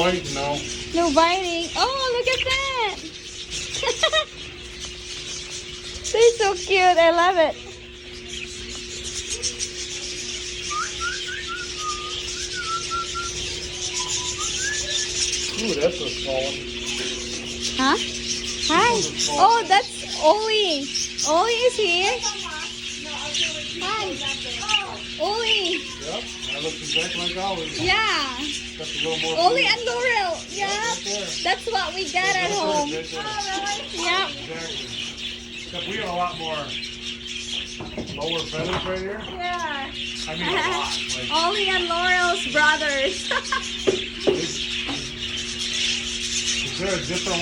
biting now. No biting. Oh, look at that. They're so cute. I love it. Ooh, that's a small one. Huh? Hi. Oh, that's Oli. Oli is here. Hi. Oli. Yep, that looks exactly like ours. Yeah. That's a little more. Oli and Laurel. Yeah. Right there. That's what we got at home. Right there. Yeah. Exactly. Except we got a lot more lower feathers right here. Yeah. I mean, a lot. Like, Oli and Laurel's brothers. is there a different